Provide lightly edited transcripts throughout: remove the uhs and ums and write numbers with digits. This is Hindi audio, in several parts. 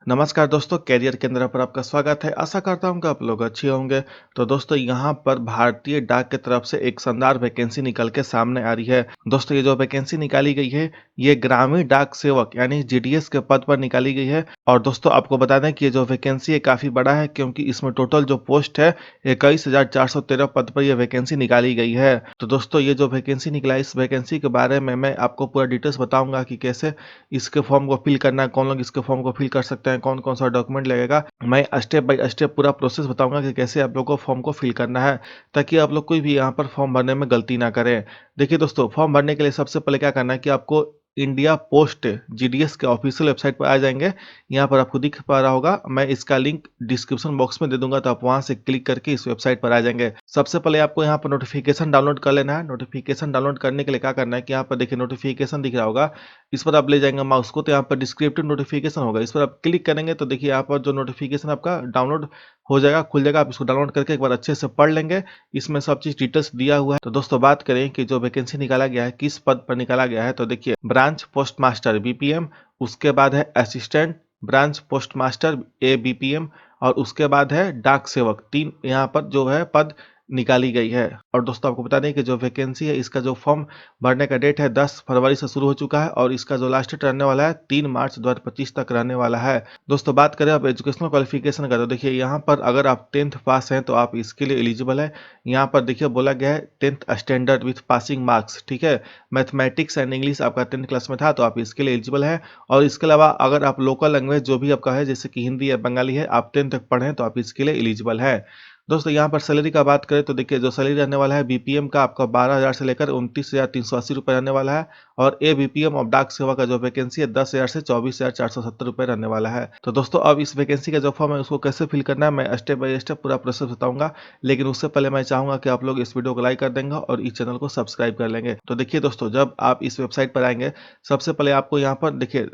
नमस्कार दोस्तों, कैरियर केंद्र पर आपका स्वागत है। आशा करता हूँ कि आप लोग अच्छे होंगे। तो दोस्तों यहाँ पर भारतीय डाक की तरफ से एक शानदार वैकेंसी निकल के सामने आ रही है। दोस्तों ये जो वैकेंसी निकाली गई है, ये ग्रामीण डाक सेवक यानी जीडीएस के पद पर निकाली गई है। और दोस्तों आपको बता दें कि ये जो वैकेंसी है काफ़ी बड़ा है, क्योंकि इसमें टोटल जो पोस्ट है 21,413 पद पर यह वैकेंसी निकाली गई है। तो दोस्तों ये जो वैकेंसी निकला है, इस वैकेंसी के बारे में मैं आपको पूरा डिटेल्स बताऊंगा कि कैसे इसके फॉर्म को फिल करना है, कौन लोग इसके फॉर्म को फिल कर सकते हैं, कौन-कौन सा डॉक्यूमेंट लगेगा। मैं स्टेप बाय स्टेप पूरा प्रोसेस बताऊँगा कि कैसे आप लोग को फॉर्म को फिल करना है, ताकि आप लोग कोई भी यहाँ पर फॉर्म भरने में गलती ना करें। देखिए दोस्तों, फॉर्म भरने के लिए सबसे पहले क्या करना है कि आपको इंडिया पोस्ट जीडीएस के ऑफिशियल वेबसाइट पर आ जाएँगे। यहाँ पर आपको दिख पा रहा होगा, मैं इसका लिंक डिस्क्रिप्शन बॉक्स में दे दूँगा, तो आप वहाँ से क्लिक करके इस वेबसाइट पर आ जाएँगे। सबसे पहले आपको यहाँ पर नोटिफ़िकेशन डाउनलोड कर लेना है। नोटिफ़िकेशन डाउनलोड करने के लिए क्या करना है कि यहाँ पर देखिए नोटिफ़िकेशन दिख रहा होगा, इस पर आप ले जाएँगे माउस को, तो यहाँ पर डिस्क्रिप्टिव नोटिफ़िकेशन होगा, इस पर आप क्लिक करेंगे तो देखिए यहाँ पर जो नोटिफ़िकेशन आपका डाउनलोड हो जाएगा, खुल जाएगा। आप इसको डाउनलोड करके एक बार अच्छे से पढ़ लेंगे, इसमें सब चीज़ डिटेल्स दिया हुआ है। तो दोस्तों बात करें कि जो वैकेंसी निकाला गया है, किस पद पर निकाला गया है, तो देखिए ब्रांच पोस्ट मास्टर बीपीएम, उसके बाद है assistant branch post master ABPM, और उसके बाद है डाक सेवक। 3 यहाँ पर जो है पद निकाली गई है। और दोस्तों आपको बता दें कि जो वैकेंसी है, इसका जो फॉर्म भरने का डेट है 10 फरवरी से शुरू हो चुका है, और इसका जो लास्ट डेट रहने वाला है 3 मार्च 2025 तक रहने वाला है। दोस्तों बात करें अब एजुकेशनल क्वालिफिकेशन का, तो देखिए यहाँ पर अगर आप 10th पास हैं तो आप इसके लिए एलिजिबल है। यहाँ पर देखिए बोला गया है 10th standard with passing marks, ठीक है। मैथमेटिक्स एंड इंग्लिश आपका 10th क्लास में था तो आप इसके लिए एलिजिबल है। और इसके अलावा अगर आप लोकल लैंग्वेज जो भी आपका है, जैसे कि हिंदी या बंगाली है, आप 10th तक पढ़े तो आप इसके लिए एलिजिबल है। दोस्तों यहाँ पर सैलरी का बात करें तो देखिए जो सैलरी रहने वाला है बीपीएम का, आपका 12,000 से लेकर 29,380 रुपये रहने वाला है। और ए बीपीएम और डाक सेवा का जो वैकेंसी है 10,000 से 24,470 रुपये रहने वाला है। तो दोस्तों अब इस वैकेंसी का जो फॉर्म है उसको कैसे फिल करना है, मैं स्टेप बाय स्टेप पूरा प्रोसेस बताऊंगा। लेकिन उससे पहले मैं चाहूंगा कि आप लोग इस वीडियो को लाइक कर देंगे और इस चैनल को सब्सक्राइब कर लेंगे। तो देखिए दोस्तों, जब आप इस वेबसाइट पर आएंगे, सबसे पहले आपको यहाँ पर देखिए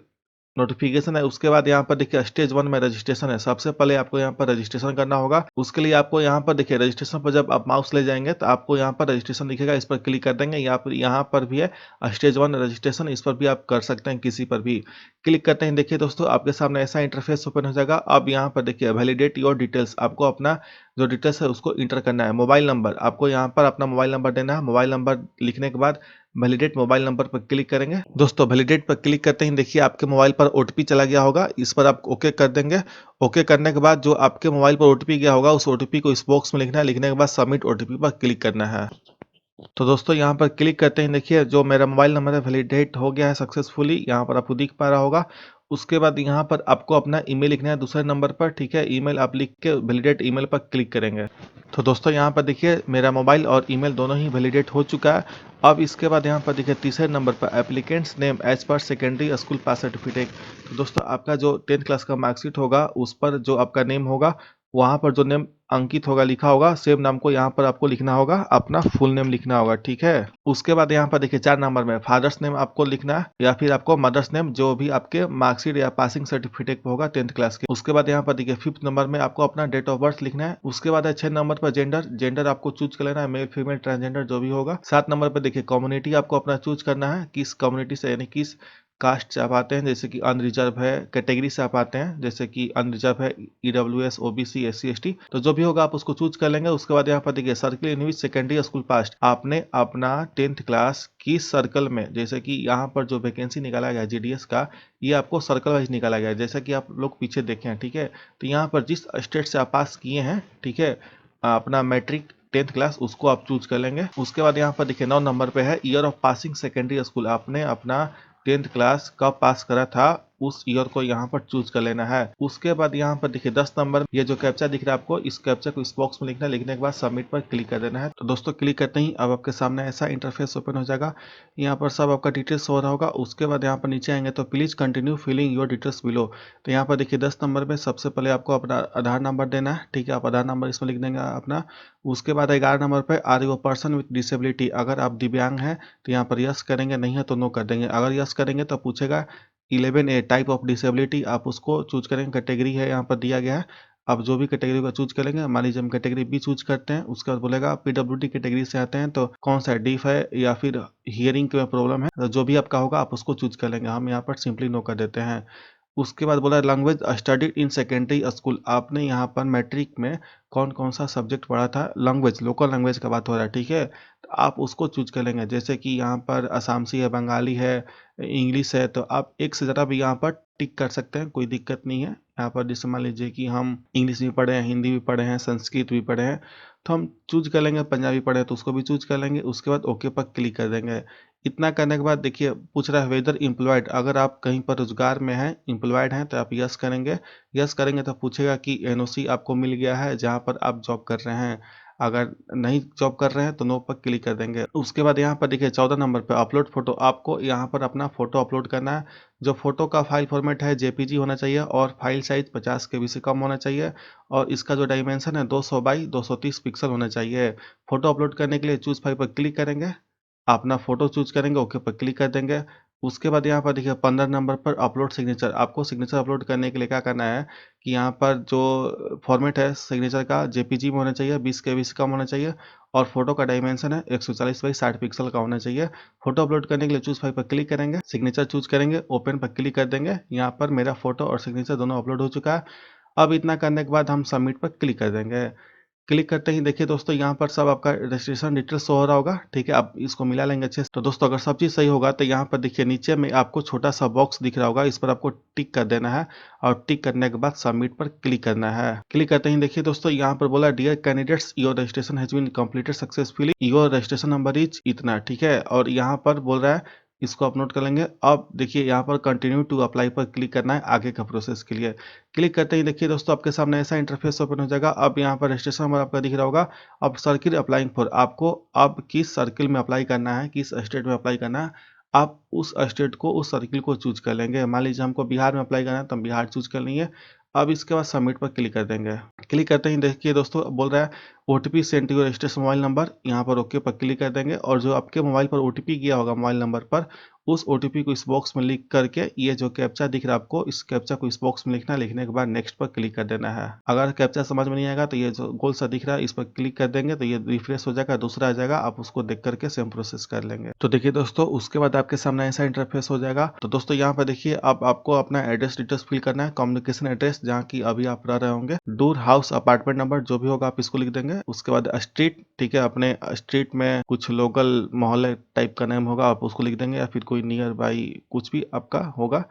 नोटिफिकेशन है, उसके बाद यहाँ पर देखिए स्टेज 1 में रजिस्ट्रेशन है। सबसे पहले आपको यहाँ पर रजिस्ट्रेशन करना होगा। उसके लिए आपको यहाँ पर देखिए रजिस्ट्रेशन पर जब आप माउस ले जाएंगे तो आपको यहाँ पर रजिस्ट्रेशन दिखेगा, इस पर क्लिक कर देंगे। यहाँ पर भी है स्टेज 1 रजिस्ट्रेशन, इस पर भी आप कर सकते हैं, किसी पर भी क्लिक करते हैं। देखिए दोस्तों आपके सामने ऐसा इंटरफेस ओपन हो जाएगा। अब यहाँ पर देखिए वैलिडेट योर डिटेल्स, आपको अपना जो डिटेल्स है उसको इंटर करना है। मोबाइल नंबर, आपको यहाँ पर अपना मोबाइल नंबर देना है। मोबाइल नंबर लिखने के बाद वैलिडेट मोबाइल नंबर पर क्लिक करेंगे। दोस्तों वैलिडेट पर क्लिक करते ही देखिए आपके मोबाइल पर ओटीपी चला गया होगा, इस पर आप ओके कर देंगे। ओके करने के बाद जो आपके मोबाइल पर ओटीपी गया होगा, उस ओटीपी को इस बॉक्स में लिखना है। लिखने के बाद सबमिट ओटीपी पर क्लिक करना है। तो दोस्तों यहाँ पर क्लिक करते ही देखिए जो मेरा मोबाइल नंबर है वैलिडेट हो गया है सक्सेसफुली, यहाँ पर आपको दिख पा रहा होगा। उसके बाद यहाँ पर आपको अपना ईमेल लिखना है दूसरे नंबर पर, ठीक है। ईमेल आप लिख के वैलिडेट ईमेल पर क्लिक करेंगे। तो दोस्तों यहाँ पर देखिए मेरा मोबाइल और ईमेल दोनों ही वैलिडेट हो चुका है। अब इसके बाद यहाँ पर देखिए तीसरे नंबर पर applicants name as per secondary school pass certificate. तो दोस्तों आपका जो 10th क्लास का मार्कशीट होगा, उस पर जो आपका नेम होगा, वहाँ पर जो नेम अंकित होगा, लिखा होगा, सेम नाम को यहाँ पर आपको लिखना होगा, अपना फुल नेम लिखना होगा, ठीक है। उसके बाद यहाँ पर देखिए 4 नंबर में फादर्स नेम आपको लिखना है, या फिर आपको मदर्स नेम, जो भी आपके मार्कशीट या पासिंग सर्टिफिकेट होगा 10th क्लास के। उसके बाद यहाँ पर देखिए 5th नंबर में आपको अपना डेट ऑफ बर्थ लिखना है। उसके बाद है 6 नंबर पर जेंडर, जेंडर आपको चूज कर लेना है, मेल फीमेल ट्रांसजेंडर जो भी होगा। 7 नंबर पर देखिए कम्युनिटी आपको अपना चूज करना है, किस कम्युनिटी से यानी किस कास्ट से आप आते हैं, जैसे कि अनरिजर्व है। कैटेगरी से आप आते हैं, जैसे कि अनरिजर्व है, ईडब्ल्यूएस, ओबीसी, एससी, एसटी, तो जो भी होगा आप उसको चूज कर लेंगे। उसके बाद यहाँ पर देखिए सर्किल इन विच सेकेंडरी स्कूल पास्ट, आपने अपना 10th क्लास किस सर्कल में, जैसे कि यहाँ पर जो वैकेंसी निकाला गया जीडीएस का, ये आपको सर्कल वाइज निकाला गया है, जैसा कि आप लोग पीछे देखे हैं, ठीक है। तो यहाँ पर जिस स्टेट से आप पास किए हैं, ठीक है, अपना मैट्रिक 10th क्लास, उसको आप चूज कर लेंगे। उसके बाद यहाँ पर देखिए 9 नंबर पे है year of passing secondary school, आपने अपना 10th क्लास कब पास करा था, उस ईयर को यहाँ पर चूज कर लेना है। उसके बाद यहाँ पर देखिए 10 नंबर, ये जो कैप्चा दिख रहा है आपको, इस कैप्चा को इस बॉक्स में लिखना है। लिखने के बाद सबमिट पर क्लिक कर देना है। तो दोस्तों क्लिक करते ही अब आपके सामने ऐसा इंटरफेस ओपन हो जाएगा। यहाँ पर सब आपका डिटेल्स हो रहा होगा। उसके बाद यहाँ पर नीचे आएंगे तो please continue filling your details below. तो यहाँ पर देखिए 10 नंबर में सबसे पहले आपको अपना आधार नंबर देना है, ठीक है। आप आधार नंबर इसमें लिख देंगे अपना। उसके बाद 11 नंबर पर are you person with disability, अगर आप दिव्यांग हैं तो यहाँ पर यस करेंगे, नहीं है तो नो कर देंगे। अगर यस करेंगे तो पूछेगा 11A टाइप ऑफ डिसेबिलिटी, आप उसको चूज करेंगे। कैटेगरी है यहाँ पर दिया गया है, आप जो भी कैटेगरी का चूज करेंगे। मान लीजिए हम कैटेगरी बी चूज करते हैं। उसके बाद बोलेगा पीडब्ल्यूडी कैटेगरी से आते हैं तो कौन सा है, डीफ है या फिर हियरिंग में प्रॉब्लम है, तो जो भी आपका होगा आप उसको चूज कर लेंगे। हम यहाँ पर सिंपली नो कर देते हैं। उसके बाद बोला language studied in secondary school, आपने यहाँ पर मैट्रिक में कौन कौन सा सब्जेक्ट पढ़ा था, लैंग्वेज लोकल लैंग्वेज का बात हो रहा है, ठीक है। तो आप उसको चूज कर लेंगे, जैसे कि यहाँ पर असामसी है, बंगाली है, इंग्लिश है, तो आप एक से ज़्यादा भी यहाँ पर टिक कर सकते हैं, कोई दिक्कत नहीं है। यहाँ पर जैसे मान लीजिए कि हम इंग्लिश भी पढ़े हैं, हिंदी भी पढ़े हैं, संस्कृत भी पढ़े हैं, तो हम चूज कर लेंगे। पंजाबी पढ़े हैं तो उसको भी चूज कर लेंगे, उसके बाद ओके पर क्लिक कर देंगे। इतना करने के बाद देखिए पूछ रहा है वेदर एम्प्लॉयड, अगर आप कहीं पर रोजगार में हैं, एम्प्लॉयड हैं, तो आप यस करेंगे। यस करेंगे तो पूछेगा कि एनओसी आपको मिल गया है जहाँ पर आप जॉब कर रहे हैं। अगर नहीं जॉब कर रहे हैं तो नो पर क्लिक कर देंगे। उसके बाद यहाँ पर देखिए 14 नंबर पे अपलोड फोटो, आपको यहाँ पर अपना फोटो अपलोड करना है। जो फोटो का फाइल फॉर्मेट है जेपीजी होना चाहिए और फाइल साइज 50 केबी से कम होना चाहिए और इसका जो डायमेंशन है 200 बाई 230 पिक्सल होना चाहिए। फोटो अपलोड करने के लिए चूज फाइल पर क्लिक करेंगे, अपना फ़ोटो चूज़ करेंगे, ओके पर क्लिक कर देंगे। उसके बाद यहाँ पर देखिए 15 नंबर पर अपलोड सिग्नेचर, आपको सिग्नेचर अपलोड करने के लिए क्या करना है कि यहाँ पर जो फॉर्मेट है सिग्नेचर का जेपीजी में होना चाहिए, 20 केबी से कम होना चाहिए और फोटो का डायमेंशन है 140 बाई 60 पिक्सल का होना चाहिए। फोटो अपलोड करने के लिए चूज़ फाइल पर क्लिक करेंगे, सिग्नेचर चूज़ करेंगे, ओपन पर क्लिक कर देंगे। यहाँ पर मेरा फोटो और सिग्नेचर दोनों अपलोड हो चुका है। अब इतना करने के बाद हम सबमिट पर क्लिक कर देंगे। क्लिक करते ही देखिए दोस्तों यहाँ पर सब आपका रजिस्ट्रेशन डिटेल शो हो रहा होगा, ठीक है। आप इसको मिला लेंगे अच्छे से। तो दोस्तों अगर सब चीज़ सही होगा तो यहाँ पर देखिए नीचे में आपको छोटा सा बॉक्स दिख रहा होगा, इस पर आपको टिक कर देना है और टिक करने के बाद सबमिट पर क्लिक करना है। क्लिक करते ही देखिए दोस्तों यहाँ पर बोला dear candidates your registration has been completed successfully, your registration number is इतना, ठीक है। और यहाँ पर बोल रहा है इसको आप नोट कर लेंगे। अब देखिए यहाँ पर कंटिन्यू टू अप्लाई पर क्लिक करना है आगे का प्रोसेस के लिए। क्लिक करते ही देखिए दोस्तों आपके सामने ऐसा इंटरफेस ओपन हो जाएगा। अब यहाँ पर रजिस्ट्रेशन नंबर आपका दिख रहा होगा। अब सर्किल अप्लाइंग फॉर, आपको अब किस सर्किल में अप्लाई करना है, किस स्टेट में अप्लाई करना है, आप उस स्टेट को उस सर्किल को चूज कर लेंगे। मान लीजिए हमको बिहार में अप्लाई करना है तो हम बिहार चूज कर लेंगे। अब इसके बाद सबमिट पर क्लिक कर देंगे। क्लिक करते ही देखिए दोस्तों बोल रहा है OTP send to your registered mobile number, यहाँ पर ओके पर क्लिक कर देंगे और जो आपके मोबाइल पर ओटीपी गया होगा मोबाइल नंबर पर, उस ओटीपी को इस बॉक्स में लिख करके ये जो कैप्चा दिख रहा है आपको, इस कैप्चा को इस बॉक्स में लिखना है। लिखने के बाद नेक्स्ट पर क्लिक कर देना है। अगर कैप्चा समझ में नहीं आएगा तो ये जो गोल सा दिख रहा है इस पर क्लिक कर देंगे तो ये रिफ्रेश हो जाएगा, दूसरा आ जाएगा, आप उसको देख करके सेम प्रोसेस कर लेंगे। तो देखिए दोस्तों उसके बाद आपके सामने ऐसा इंटरफेस हो जाएगा। तो दोस्तों यहाँ पर देखिए अब आपको अपना एड्रेस डिटेल्स फिल करना है, कम्युनिकेशन एड्रेस जहाँ की अभी आप रह रहे होंगे, दूर, हाउस, अपार्टमेंट नंबर जो भी होगा आप इसको लिख देंगे। उसके बाद स्ट्रीट, ठीक है, अपने स्ट्रीट में कुछ लोकल मोहल्ले टाइप का नेम होगा आप उसको लिख देंगे या फिर कोई नियर बाई कुछ भी आपका होगा।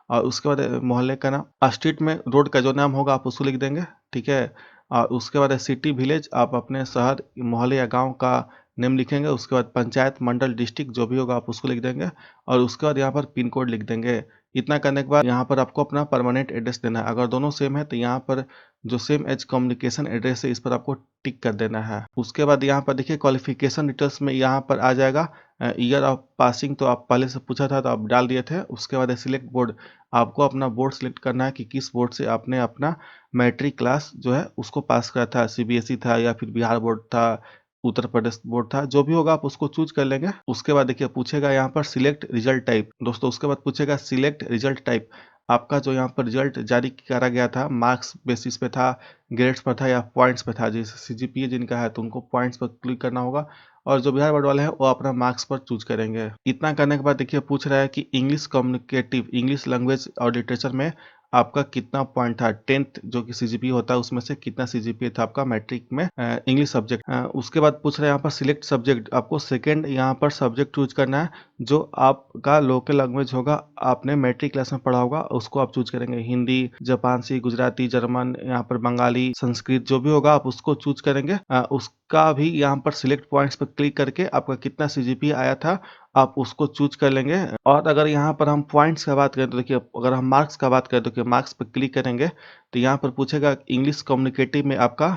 और उसके बाद मोहल्ले का नाम, स्ट्रीट में रोड का जो नाम होगा आप उसको लिख देंगे, ठीक है। और उसके बाद सिटी विलेज, आप अपने शहर मोहल्ले या गांव का नेम लिखेंगे। उसके बाद पंचायत मंडल डिस्ट्रिक्ट जो भी होगा आप उसको लिख देंगे और उसके बाद यहाँ पर पिन कोड लिख देंगे। इतना करने के बाद यहाँ पर आपको अपना परमानेंट एड्रेस देना है। अगर दोनों सेम है तो यहाँ पर जो सेम एज कम्युनिकेशन एड्रेस है इस पर आपको टिक कर देना है। उसके बाद यहाँ पर देखिए क्वालिफिकेशन डिटेल्स में यहाँ पर आ जाएगा ईयर ऑफ पासिंग, तो आप पहले से पूछा था तो आप डाल दिए थे। उसके बाद सिलेक्ट बोर्ड, आपको अपना बोर्ड सिलेक्ट करना है कि किस बोर्ड से आपने अपना मैट्रिक क्लास जो है उसको पास करा था, सीबीएसई था या फिर बिहार बोर्ड था, उत्तर प्रदेश बोर्ड था, जो भी होगा आप उसको चूज कर लेंगे। उसके बाद देखिए पूछेगा यहाँ पर सिलेक्ट रिजल्ट टाइप, दोस्तों उसके बाद पूछेगा सिलेक्ट रिजल्ट टाइप, आपका जो यहाँ पर रिजल्ट जारी करा गया था मार्क्स बेसिस पे था, ग्रेड्स पर था या पॉइंट्स पे था। जैसे सीजीपीए जिनका है तो उनको पॉइंट्स पर क्लिक करना होगा और जो बिहार बोर्ड वाले हैं वो अपना मार्क्स पर चूज करेंगे। इतना करने के बाद देखिए पूछ रहा है कि इंग्लिश कम्युनिकेटिव, इंग्लिश लैंग्वेज और लिटरेचर में आपका कितना पॉइंट था, 10th जो कि सीजीपीए होता है उसमें से कितना सीजीपीए था आपका मैट्रिक में इंग्लिश सब्जेक्ट। उसके बाद पूछ रहे हैं यहाँ पर सिलेक्ट सब्जेक्ट, आपको सेकंड यहाँ पर सब्जेक्ट चूज करना है जो आपका लोकल लैंग्वेज होगा, आपने मैट्रिक क्लास में पढ़ा होगा उसको आप चूज करेंगे। हिंदी, जापानी, गुजराती, जर्मन, यहाँ पर बंगाली, संस्कृत जो भी होगा आप उसको चूज करेंगे। उसका भी यहाँ पर सिलेक्ट पॉइंट्स पर क्लिक करके आपका कितना सीजीपीए आया था आप उसको चूज कर लेंगे। और अगर यहाँ पर हम पॉइंट्स का बात करें तो देखिए अगर हम मार्क्स का बात करें तो मार्क्स पर क्लिक करेंगे तो यहाँ पर पूछेगा इंग्लिश कम्युनिकेटिव में आपका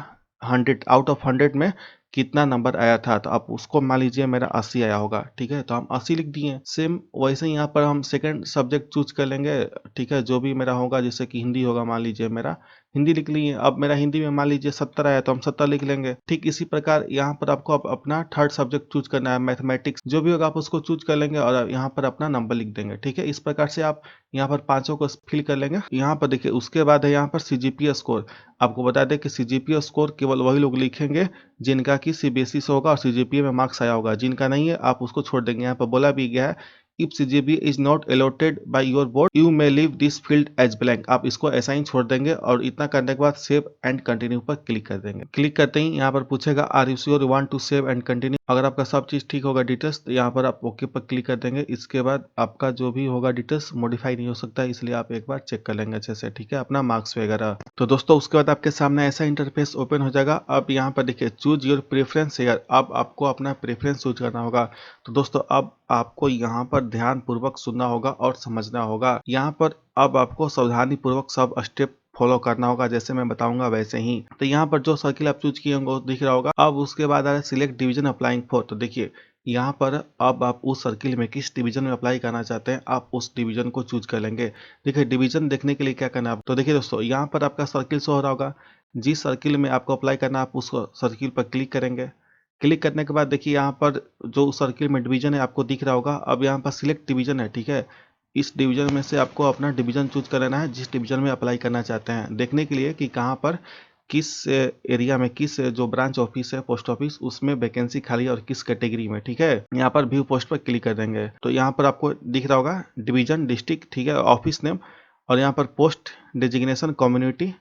100 आउट ऑफ 100 में कितना नंबर आया था, तो आप उसको मान लीजिए मेरा 80 आया होगा, ठीक है, तो हम 80 लिख दिए। सेम वैसे ही यहाँ पर हम सेकंड सब्जेक्ट चूज कर लेंगे, ठीक है, जो भी मेरा होगा, जैसे कि हिंदी होगा मान लीजिए मेरा हिंदी लिख लिए। अब मेरा हिंदी में मान लीजिए 70 आया तो हम 70 लिख लेंगे। ठीक इसी प्रकार यहाँ पर आपको अपना थर्ड सब्जेक्ट चूज करना है, मैथमेटिक्स जो भी होगा आप उसको चूज कर लेंगे और यहाँ पर अपना नंबर लिख देंगे, ठीक है। इस प्रकार से आप यहाँ पर पांचों को फिल कर लेंगे। यहाँ पर देखिए उसके बाद है यहाँ पर सीजीपीए स्कोर, आपको बता दें कि सीजीपीए स्कोर केवल वही लोग लिखेंगे जिनका कि सीबीएसई से होगा और सीजीपीए में मार्क्स आया होगा। जिनका नहीं है आप उसको छोड़ देंगे। यहाँ पर बोला भी गया है if CGB is not allotted by your board you may leave this field as blank. आप इसको ऐसा ही छोड़ देंगे और इतना करने के बाद सेव एंड कंटिन्यू पर क्लिक कर देंगे। क्लिक करते ही यहाँ पर पूछेगा are you sure you want to save and continue. अगर आपका सब चीज ठीक होगा डिटेल्स तो यहाँ पर आप ओके पर क्लिक कर देंगे। इसके बाद आपका जो भी होगा डिटेल्स मॉडिफाई नहीं हो सकता, इसलिए आप एक बार चेक कर लेंगे अच्छे से, ठीक है, अपना मार्क्स वगैरह। तो दोस्तों उसके बाद आपके सामने ऐसा इंटरफेस ओपन हो जाएगा। अब यहाँ पर देखिए चूज योर प्रेफरेंस हेयर। अब आपको अपना प्रेफरेंस चूज करना होगा। तो दोस्तों अब आपको यहाँ पर ध्यान पूर्वक सुनना होगा और समझना होगा। यहाँ पर अब आपको सावधानी पूर्वक सब स्टेप फॉलो करना होगा, जैसे मैं बताऊंगा वैसे ही। तो यहाँ पर जो सर्किल आप चूज किए होंगे वो दिख रहा होगा। अब उसके बाद आ रहा है सिलेक्ट डिवीजन अप्लाइंग फॉर। तो देखिए यहाँ पर अब आप उस सर्किल में किस डिवीजन में अप्लाई करना चाहते हैं, आप उस डिवीजन को चूज कर लेंगे। देखिए डिवीजन देखने के लिए क्या करना है, तो देखिए दोस्तों यहाँ पर आपका सर्किल शो हो रहा होगा। जिस सर्किल में आपको अप्लाई करना है आप उस सर्किल पर क्लिक करेंगे। क्लिक करने के बाद देखिए यहाँ पर जो सर्किल में डिवीजन है आपको दिख रहा होगा। अब यहाँ पर सिलेक्ट डिवीजन है, ठीक है। इस डिवीजन में से आपको अपना डिवीजन चूज कर लेना है जिस डिवीजन में अप्लाई करना चाहते हैं, देखने के लिए कि कहाँ पर किस एरिया में किस जो ब्रांच ऑफिस है पोस्ट ऑफिस उसमें वैकेंसी खाली है और किस कैटेगरी में, ठीक है। यहाँ पर व्यू पोस्ट पर क्लिक कर देंगे तो यहाँ पर आपको दिख रहा होगा डिवीजन, डिस्ट्रिक्ट, ठीक है, ऑफिस नेम और यहाँ पर पोस्ट डेजिग्नेशन, कम्युनिटी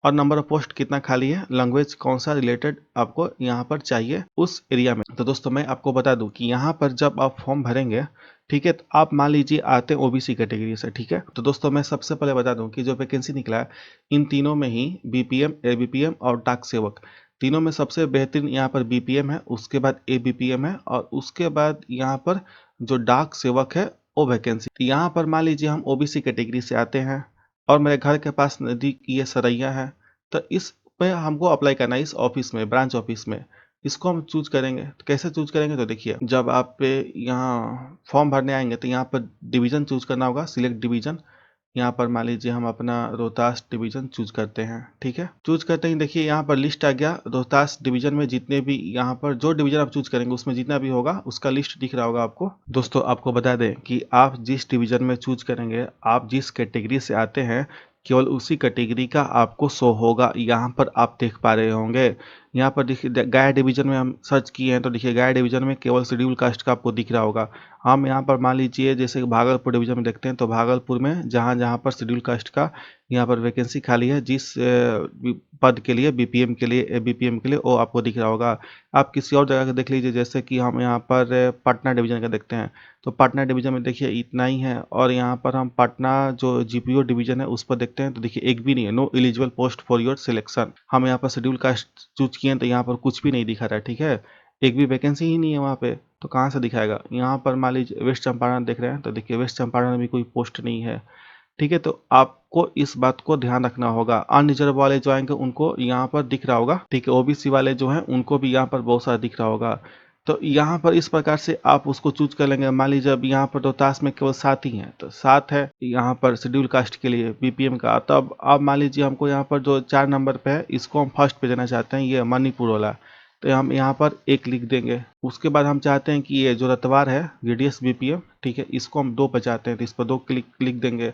और नंबर ऑफ पोस्ट कितना खाली है, लैंग्वेज कौन सा रिलेटेड आपको यहाँ पर चाहिए उस एरिया में। तो दोस्तों मैं आपको बता दूं कि यहाँ पर जब आप फॉर्म भरेंगे, ठीक है, तो आप मान लीजिए आते हैं ओबीसी कैटेगरी से, ठीक है। तो दोस्तों मैं सबसे पहले बता दूं कि जो वैकेंसी निकला है इन तीनों में ही बीपीएम, एबीपीएम और डाक सेवक, तीनों में सबसे बेहतरीन यहाँ पर बीपीएम है, उसके बाद एबीपीएम है और उसके बाद यहाँ पर जो डाक सेवक है वो वैकेंसी। तो यहाँ पर मान लीजिए हम ओबीसी कैटेगरी से आते हैं और मेरे घर के पास नदी ये सरैया है, तो इस पे हमको अप्लाई करना है इस ऑफिस में, ब्रांच ऑफिस में। इसको हम चूज करेंगे। तो कैसे चूज करेंगे, तो देखिए जब आप पे यहाँ फॉर्म भरने आएंगे तो यहाँ पर डिवीजन चूज करना होगा, सिलेक्ट डिवीजन। यहाँ पर मान लीजिए हम अपना रोहतास डिवीजन चूज करते हैं, ठीक है। चूज करते ही देखिए यहाँ पर लिस्ट आ गया रोहतास डिवीजन में जितने भी यहाँ पर जो डिवीजन आप चूज करेंगे उसमें जितना भी होगा उसका लिस्ट दिख रहा होगा आपको। दोस्तों आपको बता दें कि आप जिस डिवीजन में चूज करेंगे, आप जिस कैटेगरी से आते हैं, केवल उसी कैटेगरी का आपको शो होगा। यहाँ पर आप देख पा रहे होंगे, यहाँ पर देखिए गया डिवीजन में हम सर्च किए हैं तो देखिए गया डिवीजन में केवल शेड्यूल कास्ट का आपको दिख रहा होगा। हम यहाँ पर मान लीजिए जैसे भागलपुर डिवीजन में देखते हैं तो भागलपुर में जहाँ जहाँ पर शेड्यूल कास्ट का यहाँ पर वैकेंसी खाली है जिस पद के लिए, बीपीएम के लिए, एबीपीएम के लिए, वो आपको दिख रहा होगा। आप किसी और जगह का देख लीजिए, जैसे कि हम यहाँ पर पटना डिवीजन का देखते हैं तो पटना डिवीजन में देखिए इतना ही है। और यहाँ पर हम पटना जो जीपीओ डिवीजन है उस पर देखते हैं तो देखिए एक भी नहीं है, no eligible post for your selection. हम यहाँ पर शेड्यूल कास्ट चूज किए हैं तो यहाँ पर कुछ भी नहीं दिखा रहा है, ठीक है, एक भी वैकेंसी ही नहीं है वहाँ पे, तो कहाँ से दिखाएगा। यहाँ पर मान लीजिए वेस्ट चंपारण देख रहे हैं तो देखिए वेस्ट चंपारण में भी कोई पोस्ट नहीं है, ठीक है। तो आपको इस बात को ध्यान रखना होगा। अनरिजर्व वाले जो आएंगे उनको यहाँ पर दिख रहा होगा, ठीक है, ओबीसी वाले जो हैं उनको भी यहाँ पर बहुत सारा दिख रहा होगा। तो यहाँ पर इस प्रकार से आप उसको चूज कर लेंगे। मान लीजिए अब यहाँ पर रोहतास में केवल 7 ही हैं तो 7 है यहाँ पर शेड्यूल कास्ट के लिए बीपीएम का। तब अब मान लीजिए हमको यहाँ पर जो 4 नंबर पे है इसको हम फर्स्ट पे देना चाहते हैं, ये मणिपुर वाला, तो हम यहाँ पर 1 लिख देंगे। उसके बाद हम चाहते हैं कि ये जो रतवार है जीडीएस बीपीएम, ठीक है, इसको हम 2 पे चाहते हैं तो इस पर 2 क्लिक लिख देंगे।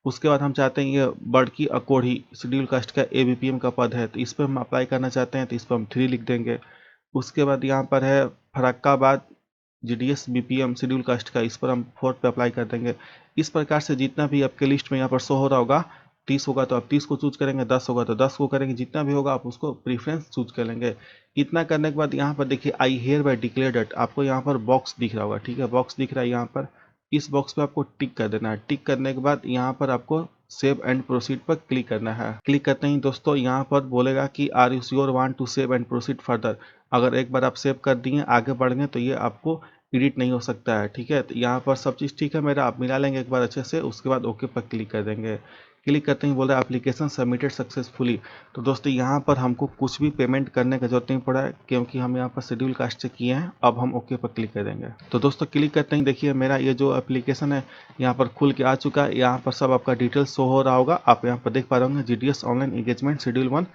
उसके बाद हम चाहते हैं ये बड़की अकोढ़ी शेड्यूल कास्ट का एबीपीएम का पद है तो इस पर हम अप्लाई करना चाहते हैं तो इस पर हम 3 लिख देंगे। उसके बाद यहाँ पर है Farrukhabad GDS BPM schedule caste का, इस पर हम 4 पे अप्लाई कर देंगे। इस प्रकार से जितना भी आपके लिस्ट में यहाँ पर शो हो रहा होगा, 30 होगा तो आप 30 को चूज करेंगे, 10 होगा तो 10 को करेंगे, जितना भी होगा आप उसको प्रीफरेंस चूज कर लेंगे। इतना करने के बाद यहाँ पर देखिए आई हेयर बाय डिक्लेयर डेट, आपको यहाँ पर बॉक्स दिख रहा होगा, ठीक है, बॉक्स दिख रहा है यहाँ पर, इस बॉक्स पे आपको टिक कर देना है। टिक करने के बाद यहाँ पर आपको सेव एंड प्रोसीड पर क्लिक करना है। क्लिक करते ही दोस्तों यहाँ पर बोलेगा कि are you sure want to save and proceed further. अगर एक बार आप सेव कर दिए आगे बढ़ गए तो ये आपको एडिट नहीं हो सकता है, ठीक है। तो यहाँ पर सब चीज़ ठीक है मेरा, आप मिला लेंगे एक बार अच्छे से, उसके बाद ओके पर क्लिक कर देंगे। क्लिक करते ही बोल रहा है एप्लीकेशन सबमिटेड सक्सेसफुली। तो दोस्तों यहाँ पर हमको कुछ भी पेमेंट करने का जरूरत नहीं पड़ा है क्योंकि हम यहाँ पर शेड्यूल कास्ट से किए हैं। अब हम ओके पर क्लिक कर देंगे। तो दोस्तों क्लिक करते ही देखिए मेरा ये जो एप्लीकेशन है यहाँ पर खुल के आ चुका है। यहाँ पर सब आपका डिटेल्स शो हो रहा होगा, आप यहाँ पर देख पा रहे होंगे जीडीएस ऑनलाइन एंगेजमेंट शेड्यूल 1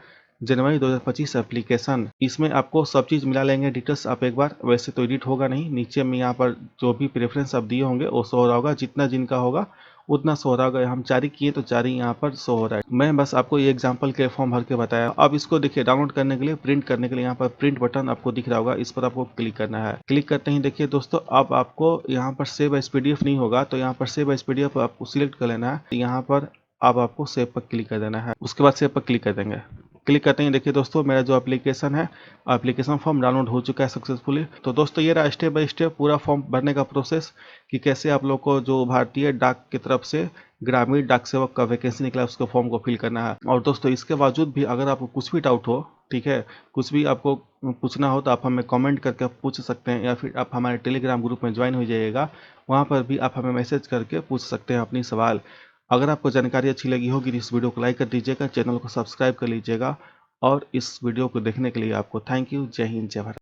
जनवरी 2025 एप्लीकेशन। इसमें आपको सब चीज़ मिला लेंगे डिटेल्स आप एक बार, वैसे तो एडिट होगा नहीं, नीचे में यहाँ पर जो भी प्रेफरेंस आप दिए होंगे वो शो हो रहा होगा, जितना जिनका होगा उतना शो हो रहा होगा। हम जारी किए तो जारी यहाँ पर शो हो रहा है। मैं बस आपको ये एग्जाम्पल के फॉर्म भर के बताया। अब इसको देखिए डाउनलोड करने के लिए, प्रिंट करने के लिए यहाँ पर प्रिंट बटन आपको दिख रहा होगा, इस पर आपको क्लिक करना है। क्लिक करते ही देखिए दोस्तों अब आपको यहाँ पर सेव एज पीडीएफ नहीं होगा, तो यहाँ पर सेव एज पीडीएफ आपको सिलेक्ट कर लेना है। यहाँ पर अब आपको सेव पर क्लिक कर देना है, उसके बाद सेव पर क्लिक कर देंगे। क्लिक करते ही देखिए दोस्तों मेरा जो एप्लीकेशन है, एप्लीकेशन फॉर्म डाउनलोड हो चुका है सक्सेसफुली। तो दोस्तों ये रहा स्टेप बाय स्टेप पूरा फॉर्म भरने का प्रोसेस कि कैसे आप लोग को जो भारतीय डाक की तरफ से ग्रामीण डाक सेवक का वैकेंसी निकला है उसके फॉर्म को फिल करना है। और दोस्तों इसके बावजूद भी अगर आपको कुछ भी डाउट हो, ठीक है, कुछ भी आपको पूछना हो तो आप हमें कमेंट करके पूछ सकते हैं, या फिर आप हमारे टेलीग्राम ग्रुप में ज्वाइन हो जाइएगा, वहाँ पर भी आप हमें मैसेज करके पूछ सकते हैं अपनी सवाल। अगर आपको जानकारी अच्छी लगी होगी तो इस वीडियो को लाइक कर दीजिएगा, चैनल को सब्सक्राइब कर लीजिएगा। और इस वीडियो को देखने के लिए आपको थैंक यू। जय हिंद, जय भारत।